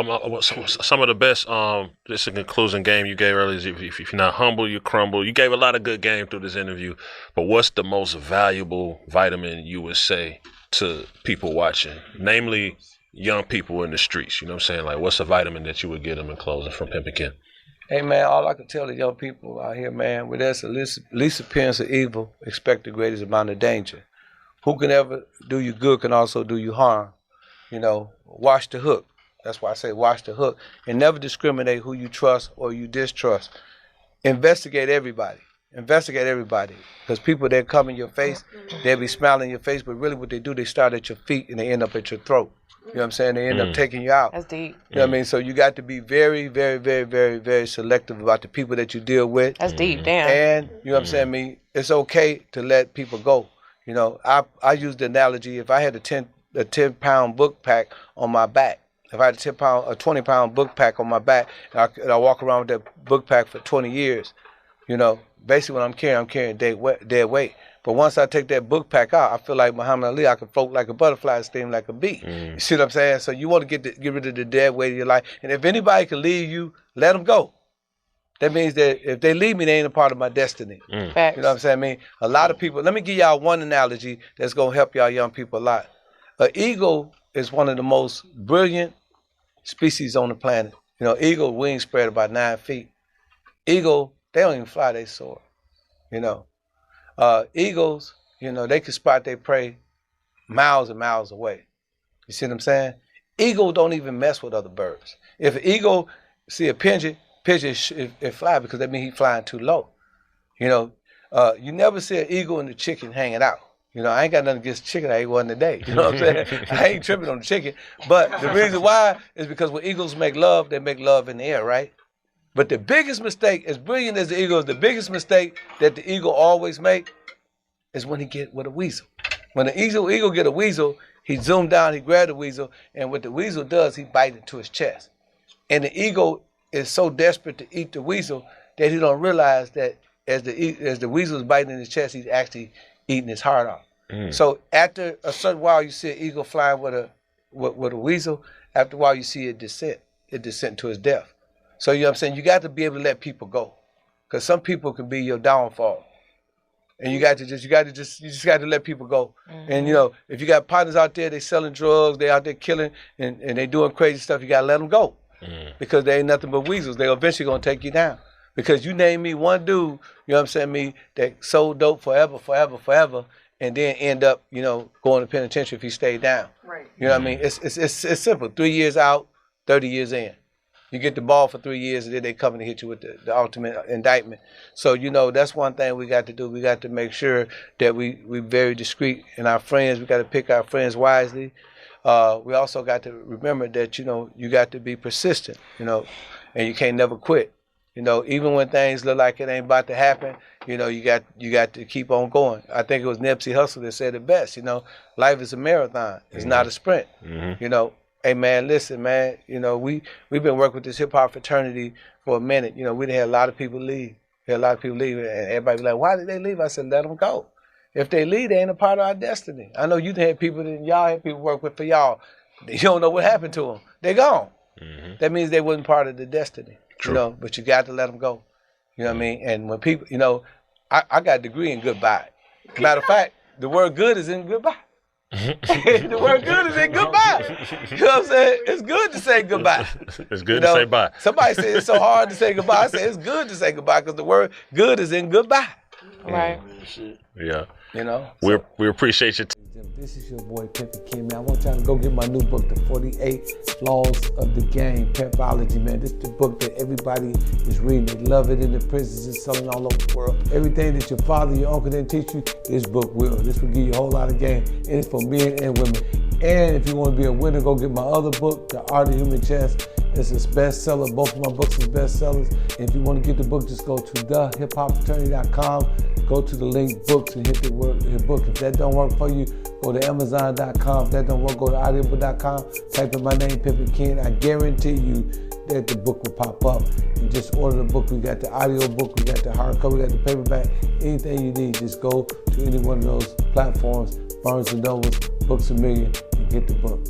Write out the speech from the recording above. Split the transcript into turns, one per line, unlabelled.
Some of the best, this is a conclusion game you gave earlier. If you're not humble, you crumble. You gave a lot of good game through this interview, but what's the most valuable vitamin you would say to people watching, namely young people in the streets? You know what I'm saying? Like, what's a vitamin that you would give them in closing from Pimpin?
Hey, man, all I can tell the young people out here, man, where there's the least appearance of evil, expect the greatest amount of danger. Who can ever do you good can also do you harm. You know, watch the hook. That's why I say watch the hook. And never discriminate who you trust or you distrust. Investigate everybody. Investigate everybody. Because people that come in your face, they'll be smiling in your face, but really what they do, they start at your feet and they end up at your throat. You know what I'm saying? They end up taking you out.
That's deep.
You know what I mean? So you got to be very, very, very, very, very selective about the people that you deal with.
That's deep, damn.
And, you know what I'm saying? I mean, it's okay to let people go. You know, I use the analogy, if I had a 10-pound book pack on my back, if I had a 20-pound book pack on my back, and I walk around with that book pack for 20 years, you know, basically when I'm carrying dead weight. But once I take that book pack out, I feel like Muhammad Ali. I can float like a butterfly and sting like a bee. You see what I'm saying? So you want to get rid of the dead weight of your life. And if anybody can leave you, let them go. That means that if they leave me, they ain't a part of my destiny.
Facts.
You know what I'm saying? I mean, a lot of people, let me give y'all one analogy that's going to help y'all young people a lot. An eagle is one of the most brilliant species on the planet. You know, eagle wings spread about 9 feet. Eagle, they don't even fly, they soar. You know, eagles, you know, they can spot their prey miles and miles away. You see what I'm saying? Eagles don't even mess with other birds. If an eagle see a pigeon it fly because that means he's flying too low. You know, you never see an eagle and the chicken hanging out. You know, I ain't got nothing against chicken. I ate one today. You know what I'm saying? I ain't tripping on the chicken. But the reason why is because when eagles make love, they make love in the air, right? But the biggest mistake, as brilliant as the eagle is, the biggest mistake that the eagle always make is when he get with a weasel. When the eagle get a weasel, he zoom down, he grab the weasel, and what the weasel does, he bite into his chest. And the eagle is so desperate to eat the weasel that he don't realize that as the weasel is biting in his chest, he's actually eating his heart off. So after a certain while, you see an eagle flying with a weasel. After a while, you see it descend to his death. So you know what I'm saying? You got to be able to let people go, because some people can be your downfall, and you just got to let people go. And you know, if you got partners out there, they selling drugs, they out there killing, and they doing crazy stuff, you got to let them go, because they ain't nothing but weasels. They eventually gonna take you down. Because you name me one dude, you know what I'm saying, me that sold dope forever, and then end up, you know, going to penitentiary if he stayed down. Right. You know what I mean? It's simple. 3 years out, 30 years in. You get the ball for 3 years, and then they come and hit you with the ultimate indictment. So, you know, that's one thing we got to do. We got to make sure that we very discreet in our friends. We got to pick our friends wisely. We also got to remember that, you know, you got to be persistent, you know, and you can't never quit. You know, even when things look like it ain't about to happen, you know, you got to keep on going. I think it was Nipsey Hussle that said it best, you know, life is a marathon. It's not a sprint. You know, hey, man, listen, man, you know, we've been working with this hip-hop fraternity for a minute. You know, we done had a lot of people leave. And everybody be like, why did they leave? I said, let them go. If they leave, they ain't a part of our destiny. I know you had people that y'all had people work with for y'all. You don't know what happened to them. They gone. That means they wasn't part of the destiny. True. You know, but you got to let them go. You know what I mean? And when people, you know, I got a degree in goodbye. Matter of fact, the word good is in goodbye. The word good is in goodbye. You know what I'm saying? It's good to say goodbye.
It's good to say bye.
Somebody said it's so hard to say goodbye. I said it's good to say goodbye because the word good is in goodbye.
Right.
Yeah.
You know?
We appreciate you.
This is your boy Pimpin, man. I want y'all to go get my new book, The 48 Laws of the Game, Pimpology, man. This is the book that everybody is reading. They love it in the prisons. It's selling all over the world. Everything that your father, your uncle didn't teach you, this book will. This will give you a whole lot of game. And it's for men and women. And if you want to be a winner, go get my other book, The Art of Human Chess. It's a bestseller. Both of my books are bestsellers. And if you want to get the book, just go to hiphopfraternity.com. Go to the link books and hit the book. If that don't work for you, go to Amazon.com. If that don't work, go to audiobook.com. Type in my name, Pimpin. I guarantee you that the book will pop up. And just order the book. We got the audio book, we got the hardcover, we got the paperback. Anything you need, just go to any one of those platforms, Barnes & Nobles, Books A Million, and get the book.